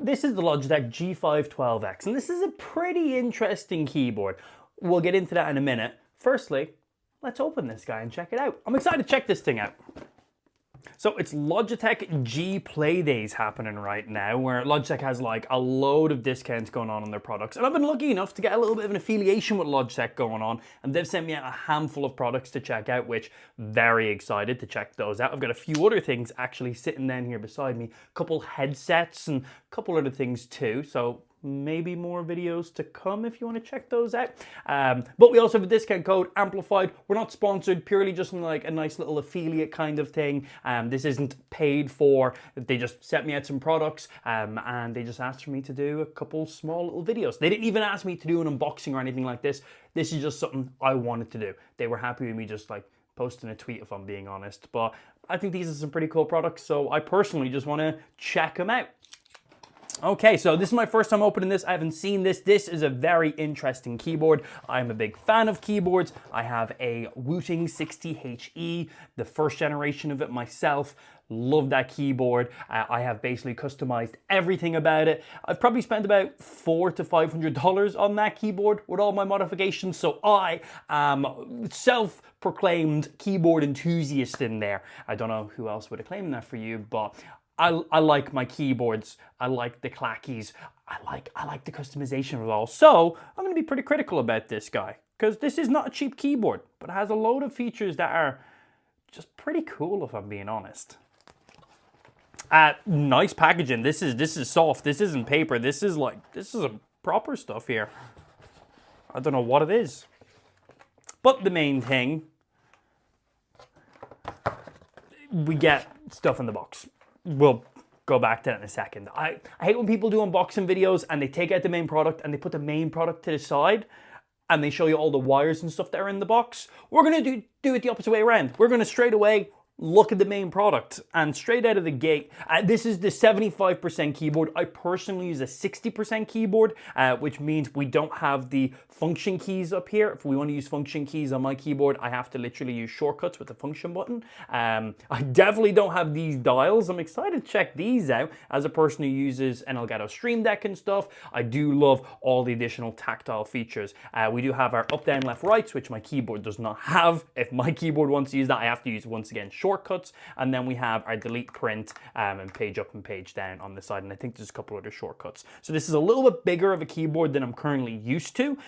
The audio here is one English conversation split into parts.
This is the Logitech G512X, and this is a pretty interesting keyboard. We'll get into that in a minute. Firstly, let's open this guy and check it out. I'm excited to check this thing out. So it's Logitech G Play Days happening right now, where Logitech has like a load of discounts going on their products. And I've been lucky enough to get a little bit of an affiliation with Logitech going on, and they've sent me out a handful of products to check out, which very excited to check those out. I've got a few other things actually sitting down here beside me, a couple headsets and a couple other things too. So maybe more videos to come if you want to check those out. But we also have a discount code, Amplified. We're not sponsored, purely just like a nice little affiliate kind of thing. This isn't paid for. They just sent me out some products and they just asked for me to do a couple small little videos. They didn't even ask me to do an unboxing or anything like this. This is just something I wanted to do. They were happy with me just like posting a tweet, if I'm being honest. But I think these are some pretty cool products, so I personally just want to check them out. Okay, so this is my first time opening this. I haven't seen this. This is a very interesting keyboard. I'm a big fan of keyboards. I have a Wooting 60HE, the first generation of it myself. Love that keyboard. I have basically customized everything about it. I've probably spent about $400 to $500 on that keyboard with all my modifications. So I am self-proclaimed keyboard enthusiast in there. I don't know who else would have claimed that for you, but I like my keyboards. I like the clackies. I like the customization of it all. So I'm going to be pretty critical about this guy, because this is not a cheap keyboard, but it has a load of features that are just pretty cool, if I'm being honest. Nice packaging. This is soft. This isn't paper. This is a proper stuff here. I don't know what it is. But the main thing, we get stuff in the box. We'll go back to that in a second. I hate when people do unboxing videos and they take out the main product and they put the main product to the side and they show you all the wires and stuff that are in the box. We're going to do it the opposite way around. We're going to straight away look at the main product, and straight out of the gate, this is the 75% keyboard. I personally use a 60% keyboard, which means we don't have the function keys up here. If we want to use function keys on my keyboard, I have to literally use shortcuts with the function button. I definitely don't have these dials. I'm excited to check these out as a person who uses an Elgato Stream Deck and stuff. I do love all the additional tactile features. We do have our up, down, left, rights, which my keyboard does not have. If my keyboard wants to use that, I have to use, once again, shortcuts. And then we have our delete, print, and page up and page down on the side. And I think there's a couple other shortcuts. So this is a little bit bigger of a keyboard than I'm currently used to.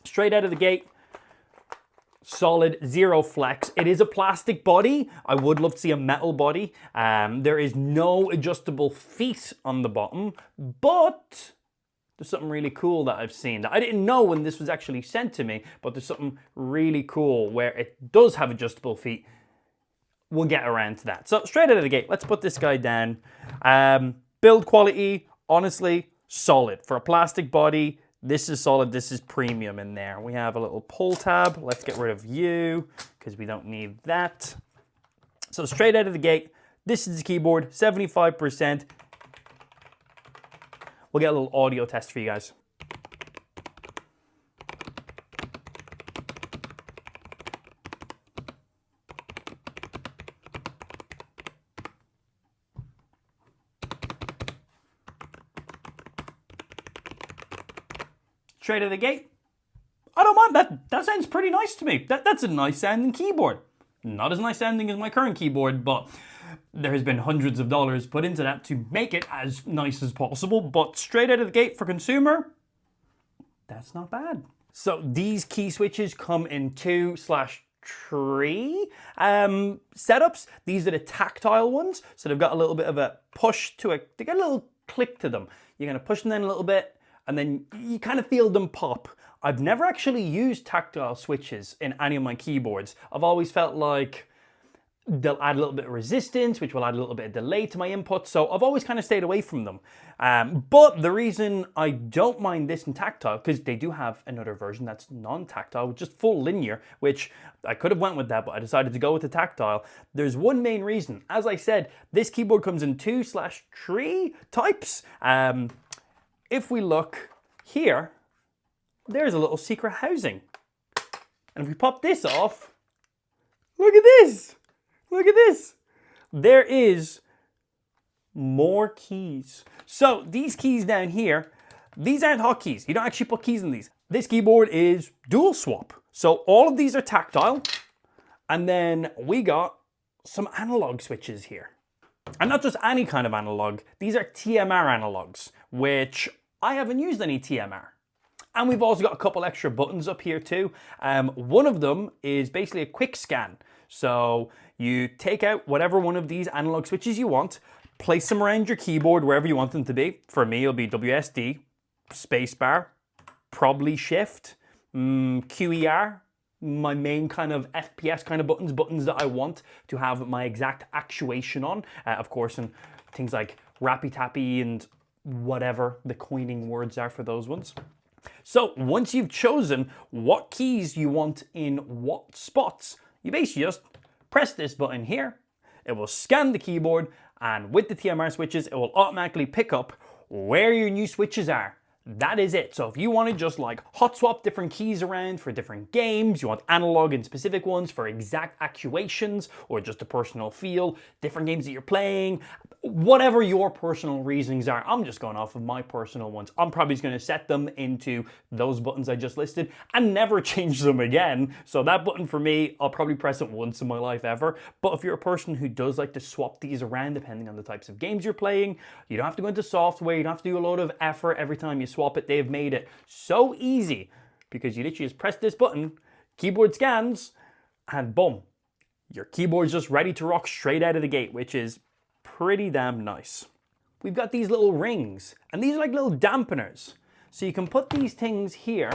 Straight out of the gate, solid, zero flex. It is a plastic body. I would love to see a metal body. There is no adjustable feet on the bottom, but there's something really cool that I've seen that I didn't know when this was actually sent to me, but there's something really cool where it does have adjustable feet. We'll get around to that. So straight out of the gate, let's put this guy down. Build quality, honestly, solid. For a plastic body, this is solid. This is premium in there. We have a little pull tab. Let's get rid of you because we don't need that. So straight out of the gate, this is the keyboard, 75%. We'll get a little audio test for you guys. Straight out of the gate, I don't mind that. That sounds pretty nice to me. That's a nice sounding keyboard. Not as nice sounding as my current keyboard, but there has been hundreds of dollars put into that to make it as nice as possible. But straight out of the gate for consumer, that's not bad. So these key switches come in 2/3 setups. These are the tactile ones. So they've got a little bit of a push to it. They got a little click to them. You're going to push them in a little bit, and then you kind of feel them pop. I've never actually used tactile switches in any of my keyboards. I've always felt like they'll add a little bit of resistance, which will add a little bit of delay to my input. So I've always kind of stayed away from them. But the reason I don't mind this in tactile, because they do have another version that's non-tactile, just full linear, which I could have went with that, but I decided to go with the tactile. There's one main reason. As I said, this keyboard comes in 2/3 types. If we look here, there's a little secret housing. And if we pop this off, look at this. Look at this. There is more keys. So these keys down here, these aren't hotkeys. You don't actually put keys in these. This keyboard is dual swap. So all of these are tactile. And then we got some analog switches here. And not just any kind of analog. These are TMR analogs, which I haven't used any TMR. And we've also got a couple extra buttons up here too. One of them is basically a quick scan. So you take out whatever one of these analog switches you want, place them around your keyboard wherever you want them to be. For me, it'll be WSD, spacebar, probably shift, QER, my main kind of FPS kind of buttons that I want to have my exact actuation on. Of course, and things like rappy tappy and whatever the coining words are for those ones. So once you've chosen what keys you want in what spots, you basically just press this button here. It will scan the keyboard, and with the TMR switches, it will automatically pick up where your new switches are. That is it. So if you want to just like hot swap different keys around for different games, you want analog and specific ones for exact actuations or just a personal feel, different games that you're playing, whatever your personal reasons are. I'm just going off of my personal ones. I'm probably just going to set them into those buttons I just listed and never change them again. So that button for me, I'll probably press it once in my life ever. But if you're a person who does like to swap these around depending on the types of games you're playing, you don't have to go into software, you don't have to do a load of effort every time you swap it. They've made it so easy because you literally just press this button, keyboard scans, and boom, your keyboard's just ready to rock straight out of the gate, which is pretty damn nice. We've got these little rings, and these are like little dampeners. So you can put these things here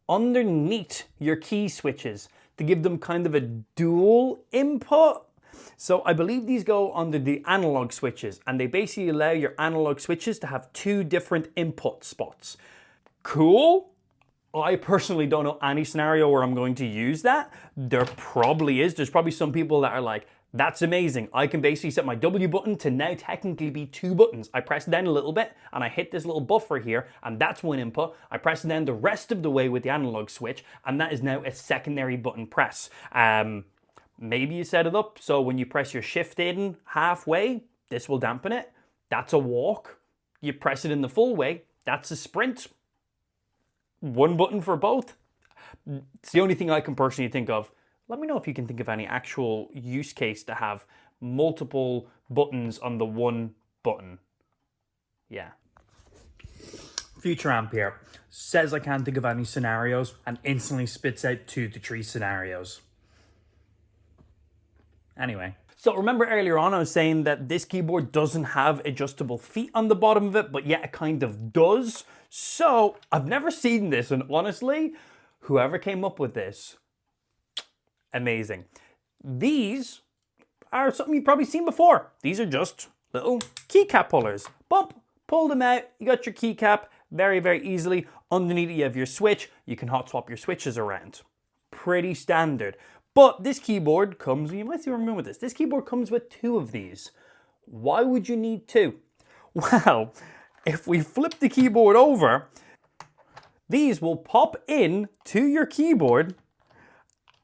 underneath your key switches to give them kind of a dual input. So I believe these go under the analog switches, and they basically allow your analog switches to have two different input spots. Cool. I personally don't know any scenario where I'm going to use that. There probably is. There's probably some people that are like, that's amazing. I can basically set my W button to now technically be two buttons. I press down a little bit and I hit this little buffer here, and that's one input. I press down the rest of the way with the analog switch, and that is now a secondary button press. Maybe you set it up so when you press your shift in halfway, this will dampen it. That's a walk. You press it in the full way, that's a sprint. One button for both. It's the only thing I can personally think of. Let me know if you can think of any actual use case to have multiple buttons on the one button. Yeah. Future Amp here says I can't think of any scenarios and instantly spits out 2 to 3 scenarios. Anyway, so remember earlier on I was saying that this keyboard doesn't have adjustable feet on the bottom of it, but yet it kind of does. So I've never seen this, and honestly, whoever came up with this, amazing. These are something you've probably seen before. These are just little keycap pullers. Bump, pull them out, you got your keycap very, very easily. Underneath you have your switch. You can hot swap your switches around. Pretty standard. But this keyboard comes, you might see where I'm going with this. This keyboard comes with 2 of these. Why would you need 2? Well, if we flip the keyboard over, these will pop in to your keyboard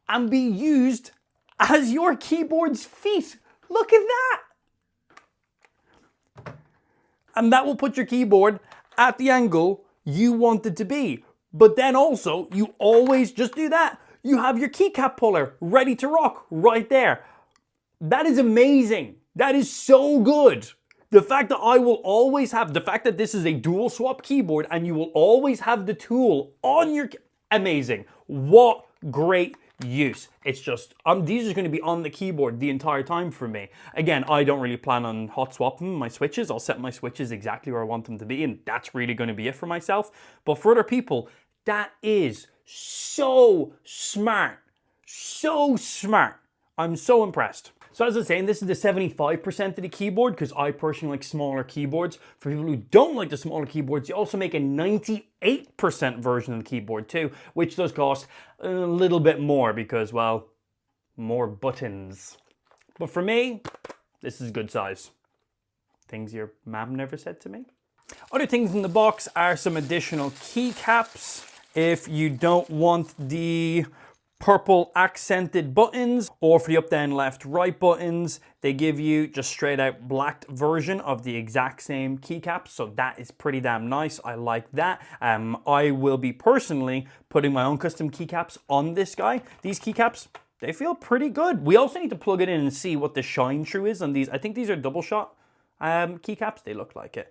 and be used as your keyboard's feet. Look at that. And that will put your keyboard at the angle you want it to be. But then also, you always just do that. You have your keycap puller ready to rock right there. That is amazing. That is so good. The fact that I will always have, the fact that this is a dual swap keyboard and you will always have the tool on your, amazing. What great use. It's just, these are going to be on the keyboard the entire time for me. Again, I don't really plan on hot swapping my switches. I'll set my switches exactly where I want them to be, and that's really going to be it for myself. But for other people, that is so smart. So smart. I'm so impressed. So as I was saying, this is the 75% of the keyboard because I personally like smaller keyboards. For people who don't like the smaller keyboards, you also make a 98% version of the keyboard too, which does cost a little bit more because, well, more buttons. But for me, this is a good size. Things your mom never said to me. Other things in the box are some additional keycaps. If you don't want the purple accented buttons, or for the up, down, left, right buttons, they give you just straight out black version of the exact same keycaps. So that is pretty damn nice. I like that. I will be personally putting my own custom keycaps on this guy. These keycaps, they feel pretty good. We also need to plug it in and see what the shine through is on these. I think these are double shot keycaps. They look like it.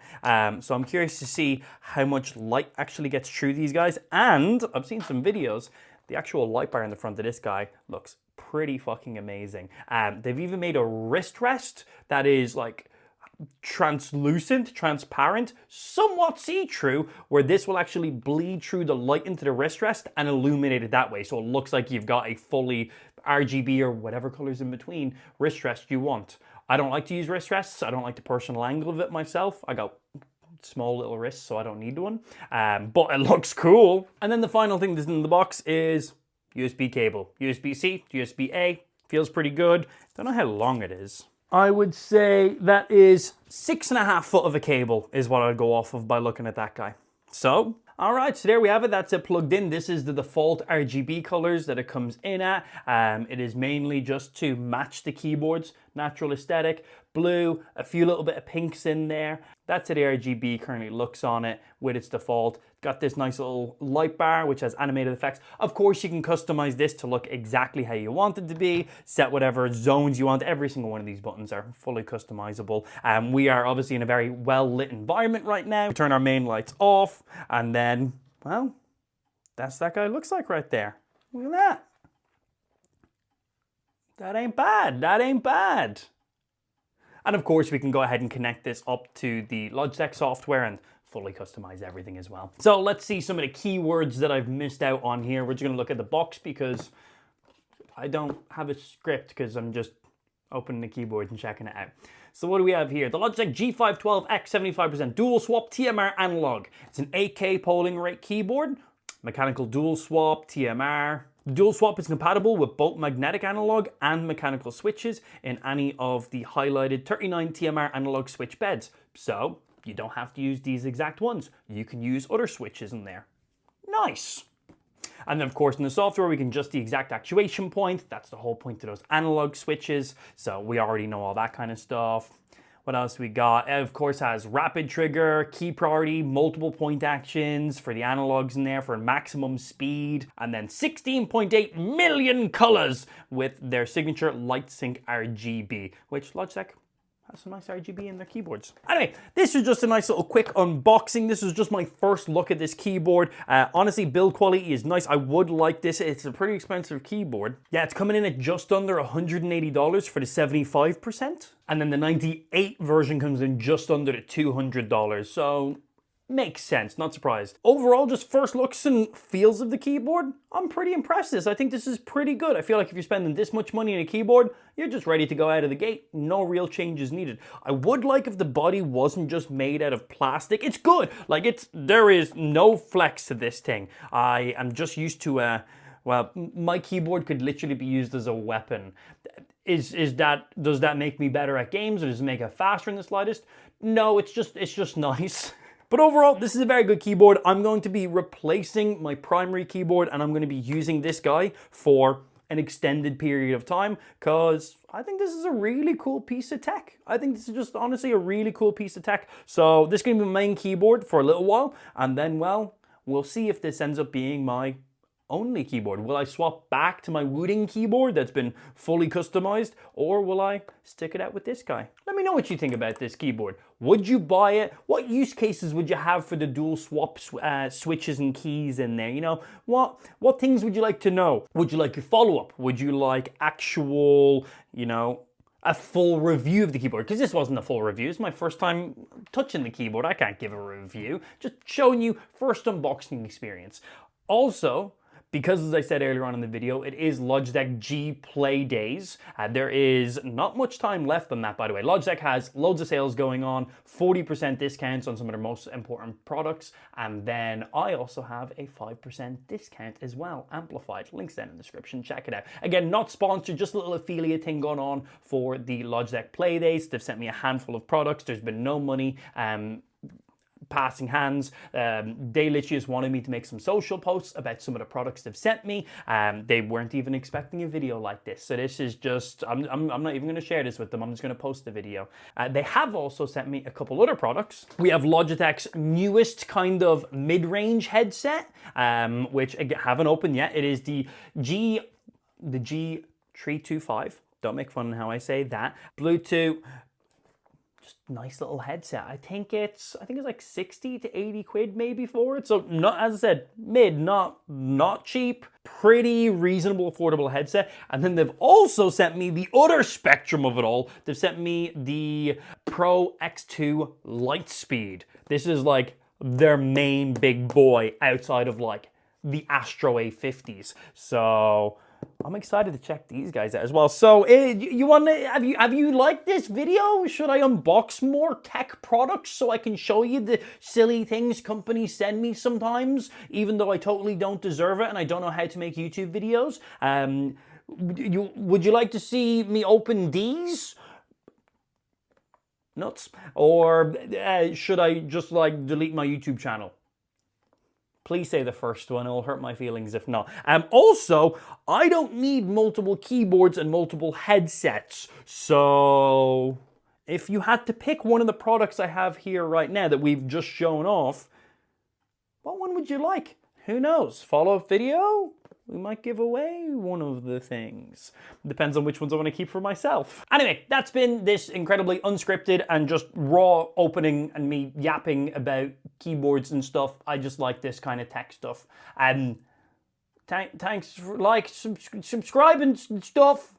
So I'm curious to see how much light actually gets through these guys. And I've seen some videos. The actual light bar in the front of this guy looks pretty fucking amazing. They've even made a wrist rest that is like translucent, transparent, somewhat see-through, where this will actually bleed through the light into the wrist rest and illuminate it that way. So it looks like you've got a fully RGB or whatever colors in between wrist rest you want. I don't like to use wrist rests. I don't like the personal angle of it myself. I got small little wrists, so I don't need one, but it looks cool. And then the final thing that's in the box is USB cable. USB-C, USB-A, feels pretty good. Don't know how long it is. I would say that is 6.5 foot of a cable is what I'd go off of by looking at that guy. So, all right, so there we have it. That's it plugged in. This is the default RGB colors that it comes in at. It is mainly just to match the keyboard's natural aesthetic. Blue, a few little bit of pinks in there. That's how the RGB currently looks on it with its default. Got this nice little light bar which has animated effects. Of course, you can customize this to look exactly how you want it to be, set whatever zones you want. Every single one of these buttons are fully customizable. We are obviously in a very well lit environment right now. Turn our main lights off, and then, well, that's that guy looks like right there. Look at that. That ain't bad. That ain't bad. And of course, we can go ahead and connect this up to the Logitech software and fully customize everything as well. So let's see some of the keywords that I've missed out on here. We're just gonna look at the box because I don't have a script because I'm just opening the keyboard and checking it out. So what do we have here? The Logitech G512X 75% dual swap TMR analog. It's an 8K polling rate keyboard, mechanical dual swap, TMR. Dual swap is compatible with both magnetic analog and mechanical switches in any of the highlighted 39 TMR analog switch beds. So you don't have to use these exact ones. You can use other switches in there. Nice. And then of course in the software we can adjust the exact actuation point. That's the whole point of those analog switches. So we already know all that kind of stuff. What else we got? It of course has rapid trigger, key priority, multiple point actions for the analogs in there for maximum speed, and then 16.8 million colors with their signature light sync RGB, which Logitech has some nice RGB in their keyboards. Anyway, this was just a nice little quick unboxing. This was just my first look at this keyboard. Honestly, build quality is nice. I would like this. It's a pretty expensive keyboard. Yeah, it's coming in at just under $180 for the 75%. And then the 98 version comes in just under the $200. So makes sense, not surprised. Overall, just first looks and feels of the keyboard, I'm pretty impressed with this. I think this is pretty good. I feel like if you're spending this much money on a keyboard, you're just ready to go out of the gate. No real changes needed. I would like if the body wasn't just made out of plastic. It's good. Like there is no flex to this thing. I am just used to well, my keyboard could literally be used as a weapon. Does that make me better at games, or does it make it faster in the slightest? No, it's just nice. But overall, this is a very good keyboard. I'm going to be replacing my primary keyboard and I'm going to be using this guy for an extended period of time because I think this is a really cool piece of tech. I think this is just honestly a really cool piece of tech. So this is going to be my main keyboard for a little while, and then, well, we'll see if this ends up being my only keyboard. Will I swap back to my Wooting keyboard that's been fully customized, or will I stick it out with this guy? Let me know what you think about this keyboard. Would you buy it? What use cases would you have for the dual swap switches and keys in there? You know, what things would you like to know? Would you like a follow-up? Would you like actual, you know, a full review of the keyboard? Because this wasn't a full review. It's my first time touching the keyboard. I can't give a review. Just showing you first unboxing experience. Also, because as I said earlier on in the video, it is Logitech G Play Days. There is not much time left on that, by the way. Logitech has loads of sales going on, 40% discounts on some of their most important products, and then I also have a 5% discount as well, amplified. Links down in the description, check it out. Again, not sponsored, just a little affiliate thing going on for the Logitech Play Days. They've sent me a handful of products. There's been no money passing hands. They literally just wanted me to make some social posts about some of the products they've sent me. They weren't even expecting a video like this. So this is just, I'm not even going to share this with them. I'm just going to post the video. They have also sent me a couple other products. We have Logitech's newest kind of mid-range headset, which I haven't opened yet. It is the G312. Don't make fun of how I say that. Bluetooth. Nice little headset. I think it's like 60 to 80 quid maybe for it. So not, as I said, mid, not cheap, pretty reasonable, affordable headset. And then they've also sent me the other spectrum of it all. They've sent me the Pro X2 Lightspeed. This is like their main big boy outside of like the Astro A50s. So I'm excited to check these guys out as well. So, you want to have you liked this video? Should I unbox more tech products so I can show you the silly things companies send me sometimes, even though I totally don't deserve it and I don't know how to make YouTube videos? Would you like to see me open these? Nuts. Or should I just like delete my YouTube channel? Please say the first one, it'll hurt my feelings if not. Also, I don't need multiple keyboards and multiple headsets. So if you had to pick one of the products I have here right now that we've just shown off, what one would you like? Who knows? Follow-up video? We might give away one of the things. Depends on which ones I want to keep for myself. Anyway, that's been this incredibly unscripted and just raw opening and me yapping about keyboards and stuff. I just like this kind of tech stuff. Thanks for subscribing and stuff.